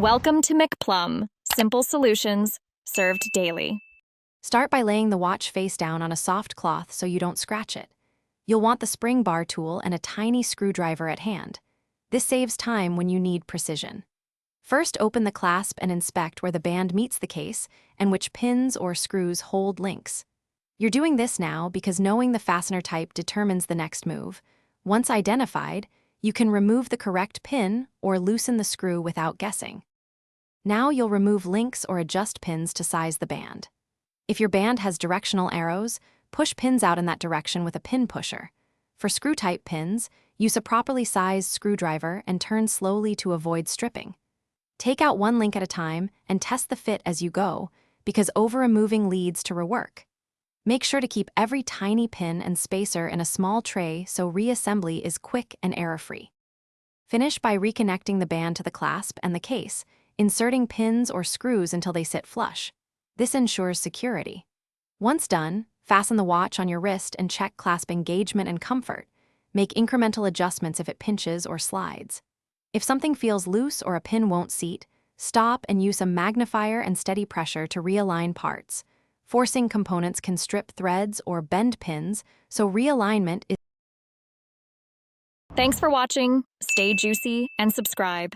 Welcome to McPlum, simple solutions served daily. Start by laying the watch face down on a soft cloth so you don't scratch it. You'll want the spring bar tool and a tiny screwdriver at hand. This saves time when you need precision. First, open the clasp and inspect where the band meets the case and which pins or screws hold links. You're doing this now because knowing the fastener type determines the next move. Once identified, you can remove the correct pin or loosen the screw without guessing. Now you'll remove links or adjust pins to size the band. If your band has directional arrows, push pins out in that direction with a pin pusher. For screw-type pins, use a properly sized screwdriver and turn slowly to avoid stripping. Take out one link at a time and test the fit as you go, because over-removing leads to rework. Make sure to keep every tiny pin and spacer in a small tray so reassembly is quick and error-free. Finish by reconnecting the band to the clasp and the case, inserting pins or screws until they sit flush. This ensures security. Once done, fasten the watch on your wrist and check clasp engagement and comfort. Make incremental adjustments if it pinches or slides. If something feels loose or a pin won't seat, stop and use a magnifier and steady pressure to realign parts. Forcing components can strip threads or bend pins, so realignment is... Thanks for watching. Stay juicy and subscribe.